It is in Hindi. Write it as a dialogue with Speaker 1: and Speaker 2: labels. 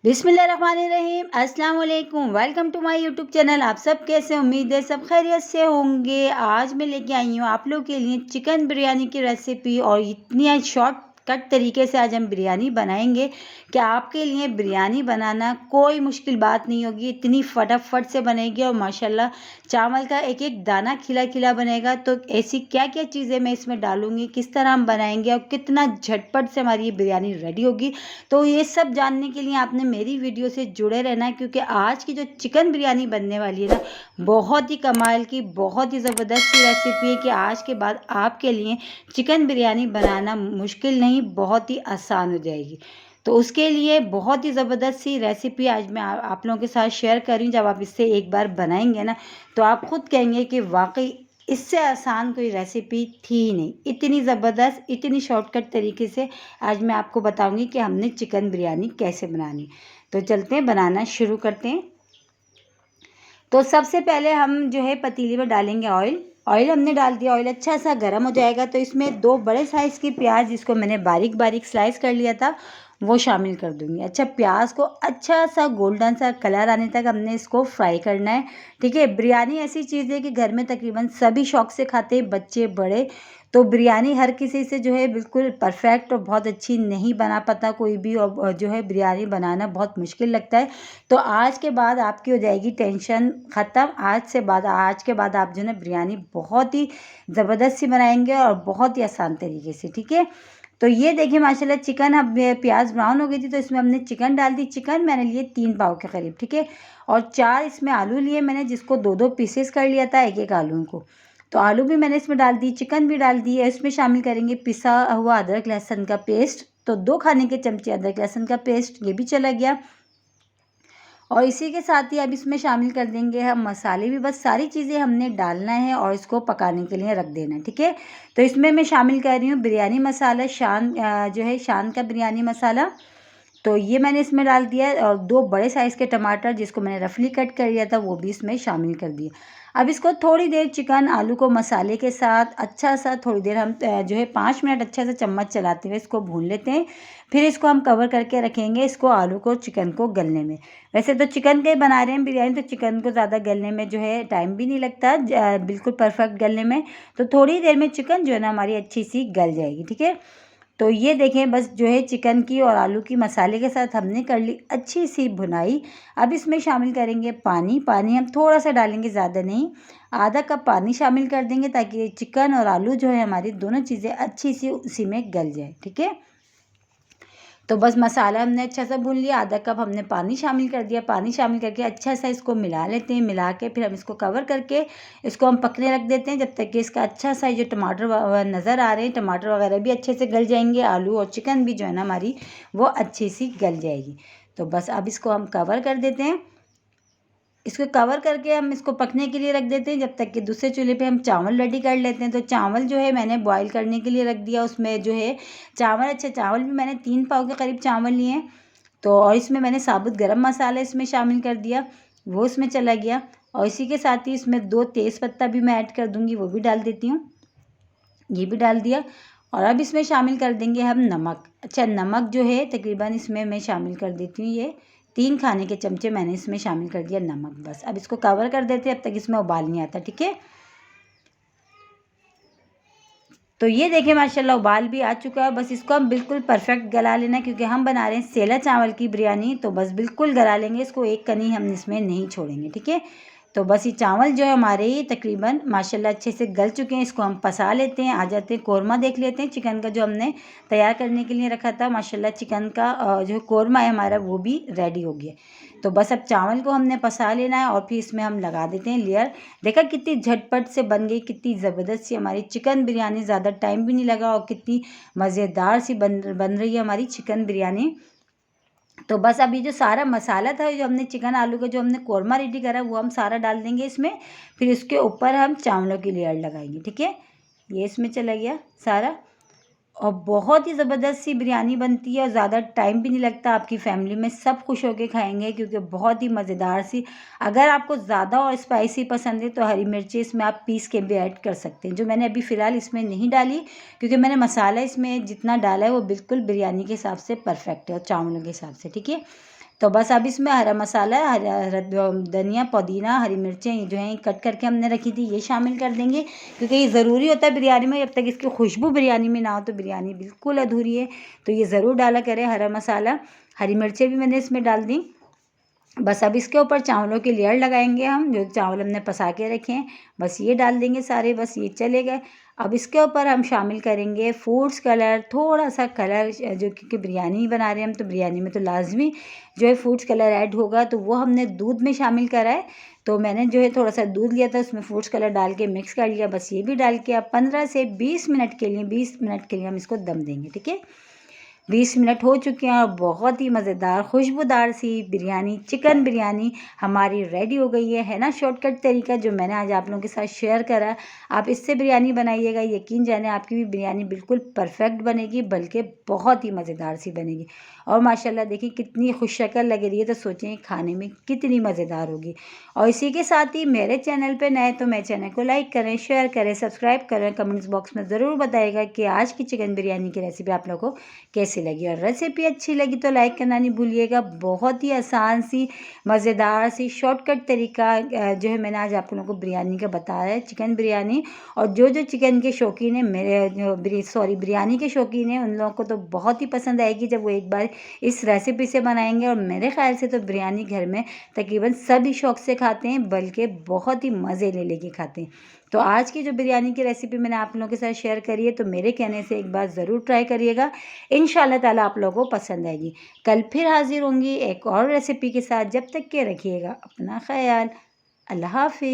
Speaker 1: बिस्मिल्लाहिर्रहमानिर्रहीम अस्सलाम वालेकुम। Welcome to my YouTube channel. आप सब कैसे, उम्मीद है सब खैरियत से होंगे। आज मैं लेके आई हूँ आप लोग के लिए चिकन बिरयानी की रेसिपी और इतनी शॉर्ट कट तरीके से आज हम बिरयानी बनाएंगे कि आपके लिए बिरयानी बनाना कोई मुश्किल बात नहीं होगी। इतनी फटाफट से बनेगी और माशाल्लाह चावल का एक एक दाना खिला खिला बनेगा। तो ऐसी क्या क्या चीज़ें मैं इसमें डालूंगी, किस तरह हम बनाएंगे और कितना झटपट से हमारी ये बिरयानी रेडी होगी, तो ये सब जानने के लिए आपने मेरी वीडियो से जुड़े रहना है। क्योंकि आज की जो चिकन बिरयानी बनने वाली है ना, बहुत ही कमाल की, बहुत ही ज़बरदस्त सी रेसिपी है कि आज के बाद आपके लिए चिकन बिरयानी बनाना मुश्किल नहीं, बहुत ही आसान हो जाएगी। तो उसके लिए बहुत ही ज़बरदस्त सी रेसिपी आज मैं आप लोगों के साथ शेयर कर रही हूँ। जब आप इससे एक बार बनाएंगे ना, तो आप खुद कहेंगे कि वाकई इससे आसान कोई रेसिपी थी ही नहीं। इतनी ज़बरदस्त, इतनी शॉर्टकट तरीके से आज मैं आपको बताऊंगी कि हमने चिकन बिरयानी कैसे बनानी। तो चलते हैं, बनाना शुरू करते हैं। तो सबसे पहले हम जो है पतीली में डालेंगे ऑयल। ऑयल हमने डाल दिया, ऑयल अच्छा सा गर्म हो जाएगा तो इसमें 2 बड़े साइज़ की प्याज, जिसको मैंने बारीक बारीक स्लाइस कर लिया था, वो शामिल कर दूंगी। अच्छा, प्याज को अच्छा सा गोल्डन सा कलर आने तक हमने इसको फ्राई करना है। ठीक है, बिरयानी ऐसी चीज़ है कि घर में तकरीबन सभी शौक से खाते हैं, बच्चे बड़े। तो बिरयानी हर किसी से जो है बिल्कुल परफेक्ट और बहुत अच्छी नहीं बना पाता कोई भी, और जो है बिरयानी बनाना बहुत मुश्किल लगता है। तो आज के बाद आपकी हो जाएगी टेंशन ख़त्म। आज के बाद आप जो है बिरयानी बहुत ही ज़बरदस्त सी बनाएंगे और बहुत ही आसान तरीके से। ठीक है, तो ये देखिए माशाल्लाह चिकन, अब प्याज ब्राउन हो गई थी तो इसमें हमने चिकन डाल दी। चिकन मैंने लिए 3 पाव के करीब। ठीक है, और 4 इसमें आलू लिए मैंने, जिसको 2-2 पीसेस कर लिया था एक एक आलू को। तो आलू भी मैंने इसमें डाल दी, चिकन भी डाल दी है। इसमें शामिल करेंगे पिसा हुआ अदरक लहसुन का पेस्ट, तो 2 खाने के चमचे अदरक लहसुन का पेस्ट, ये भी चला गया। और इसी के साथ ही अब इसमें शामिल कर देंगे हम मसाले भी। बस सारी चीज़ें हमने डालना है और इसको पकाने के लिए रख देना है। ठीक है, तो इसमें मैं शामिल कर रही हूँ बिरयानी मसाला, जो है शान का बिरयानी मसाला, तो ये मैंने इसमें डाल दिया। और 2 बड़े साइज़ के टमाटर, जिसको मैंने रफली कट कर लिया था, वो भी इसमें शामिल कर दिए। अब इसको थोड़ी देर चिकन आलू को मसाले के साथ अच्छा सा थोड़ी देर हम जो है 5 मिनट अच्छा सा चम्मच चलाते हुए इसको भून लेते हैं। फिर इसको हम कवर करके रखेंगे, इसको आलू को चिकन को गलने में। वैसे तो चिकन के बना रहे हैं बिरयानी, तो चिकन को ज़्यादा गलने में जो है टाइम भी नहीं लगता, बिल्कुल परफेक्ट गलने में। तो थोड़ी देर में चिकन जो है ना हमारी अच्छी सी गल जाएगी। ठीक है, तो ये देखें, बस जो है चिकन की और आलू की मसाले के साथ हमने कर ली अच्छी सी भुनाई। अब इसमें शामिल करेंगे पानी। पानी हम थोड़ा सा डालेंगे, ज़्यादा नहीं, आधा कप पानी शामिल कर देंगे, ताकि चिकन और आलू जो है हमारी दोनों चीज़ें अच्छी सी उसी में गल जाए। ठीक है, तो बस मसाला हमने अच्छा सा भून लिया, आधा कप हमने पानी शामिल कर दिया। पानी शामिल करके अच्छा सा इसको मिला लेते हैं। मिला के फिर हम इसको कवर करके इसको हम पकने रख देते हैं, जब तक कि इसका अच्छा सा जो टमाटर नज़र आ रहे हैं, टमाटर वगैरह भी अच्छे से गल जाएंगे, आलू और चिकन भी जो है ना हमारी वो अच्छी सी गल जाएगी। तो बस अब इसको हम कवर कर देते हैं। इसको कवर करके हम इसको पकने के लिए रख देते हैं, जब तक कि दूसरे चूल्हे पे हम चावल रेडी कर लेते हैं। तो चावल जो है मैंने बॉईल करने के लिए रख दिया। उसमें जो है चावल, अच्छा चावल भी मैंने 3 पाव के करीब चावल लिए हैं। तो और इसमें मैंने साबुत गरम मसाला इसमें शामिल कर दिया, वो इसमें चला गया। और इसी के साथ ही इसमें 2 तेज़ पत्ता भी मैं ऐड कर दूँगी, वो भी डाल देती हूँ, ये भी डाल दिया। और अब इसमें शामिल कर देंगे हम नमक। अच्छा, नमक जो है तकरीबन इसमें मैं शामिल कर देती हूँ, ये 3 खाने के चमचे मैंने इसमें शामिल कर दिया नमक। बस अब इसको कवर कर देते हैं, अब तक इसमें उबाल नहीं आता। ठीक है, तो ये देखिए माशाल्लाह उबाल भी आ चुका है। बस इसको हम बिल्कुल परफेक्ट गला लेना, क्योंकि हम बना रहे हैं सेला चावल की बिरयानी, तो बस बिल्कुल गला लेंगे इसको, एक कनी हम इसमें नहीं छोड़ेंगे। ठीक है, तो बस ये चावल जो है हमारे तकरीबन माशाल्लाह अच्छे से गल चुके हैं। इसको हम पसा लेते हैं। आ जाते हैं कोरमा देख लेते हैं चिकन का, जो हमने तैयार करने के लिए रखा था। माशाल्लाह चिकन का जो कोरमा है हमारा, वो भी रेडी हो गया। तो बस अब चावल को हमने पसा लेना है और फिर इसमें हम लगा देते हैं लेयर। देखा कितनी झटपट से बन गई, कितनी ज़बरदस्त सी हमारी चिकन बिरयानी, ज़्यादा टाइम भी नहीं लगा और कितनी मज़ेदार सी बन रही है हमारी चिकन बिरयानी। तो बस अभी जो सारा मसाला था, जो हमने चिकन आलू का जो हमने कोरमा रेडी करा, वो हम सारा डाल देंगे इसमें। फिर इसके ऊपर हम चावलों की लेयर लगाएंगे। ठीक है, ये इसमें चला गया सारा। और बहुत ही ज़बरदस्त सी बिरयानी बनती है और ज़्यादा टाइम भी नहीं लगता। आपकी फैमिली में सब खुश होके खाएंगे, क्योंकि बहुत ही मज़ेदार सी। अगर आपको ज़्यादा और स्पाइसी पसंद है तो हरी मिर्ची इसमें आप पीस के भी ऐड कर सकते हैं, जो मैंने अभी फ़िलहाल इसमें नहीं डाली, क्योंकि मैंने मसाला इसमें जितना डाला है वो बिल्कुल बिरयानी के हिसाब से परफेक्ट है और चावलों के हिसाब से। ठीक है, तो बस अब इसमें हरा मसाला, हरा धनिया, पुदीना, हरी मिर्चें जो हैं कट करके हमने रखी थी ये शामिल कर देंगे, क्योंकि ये ज़रूरी होता है बिरयानी में। जब तक इसकी खुशबू बिरयानी में ना हो तो बिरयानी बिल्कुल अधूरी है। तो ये ज़रूर डाला करें हरा मसाला। हरी मिर्चें भी मैंने इसमें डाल दी। बस अब इसके ऊपर चावलों की लेयर लगाएंगे हम, जो चावल हमने पसा के रखे हैं बस ये डाल देंगे सारे, बस ये चलेगा। अब इसके ऊपर हम शामिल करेंगे फूड्स कलर, थोड़ा सा कलर, जो क्योंकि बिरयानी बना रहे हैं हम तो बिरयानी में तो लाजमी जो है फूड्स कलर ऐड होगा, तो वो हमने दूध में शामिल करा है। तो मैंने जो है थोड़ा सा दूध लिया था, उसमें फूड्स कलर डाल के मिक्स कर लिया। बस ये भी डाल के अब 15 से 20 मिनट के लिए, 20 मिनट के लिए हम इसको दम देंगे। ठीक है, 20 मिनट हो चुके हैं और बहुत ही मज़ेदार खुशबूदार सी बिरयानी, चिकन बिरयानी हमारी रेडी हो गई है ना। शॉर्टकट तरीका जो मैंने आज आप लोगों के साथ शेयर करा, आप इससे बिरयानी बनाइएगा, यकीन जाने आपकी भी बिरयानी बिल्कुल परफेक्ट बनेगी, बल्कि बहुत ही मज़ेदार सी बनेगी। और माशाल्लाह देखिए कितनी खुश शक्ल लग रही है, तो सोचें खाने में कितनी मज़ेदार होगी। और इसी के साथ ही मेरे चैनल पे नए तो मेरे चैनल को लाइक करें, शेयर करें, सब्सक्राइब करें। कमेंट्स बॉक्स में ज़रूर बताइएगा कि आज की चिकन बिरयानी की रेसिपी आप लोगों को कैसी लगी, और रेसिपी अच्छी लगी तो लाइक करना नहीं भूलिएगा। बहुत ही आसान सी, मज़ेदार सी, शॉर्टकट तरीका जो है मैंने आज आप लोगों को बिरयानी का बताया है, चिकन बिरयानी। और जो जो चिकन के शौकीन हैं, मेरे जो बिरयानी के शौकीन हैं, उन लोगों को तो बहुत ही पसंद आएगी जब वो एक बार इस रेसिपी से बनाएंगे। और मेरे ख्याल से तो बिरयानी घर में तकरीबन सभी शौक से खाते हैं, बल्कि बहुत ही मज़े ले लेके खाते हैं। तो आज की जो बिरयानी की रेसिपी मैंने आप लोगों के साथ शेयर करी है, तो मेरे कहने से एक बार ज़रूर ट्राई करिएगा, इंशाल्लाह ताला आप लोगों को पसंद आएगी। कल फिर हाजिर होंगी एक और रेसिपी के साथ, जब तक के रखिएगा अपना ख्याल। अल्लाह हाफिज़।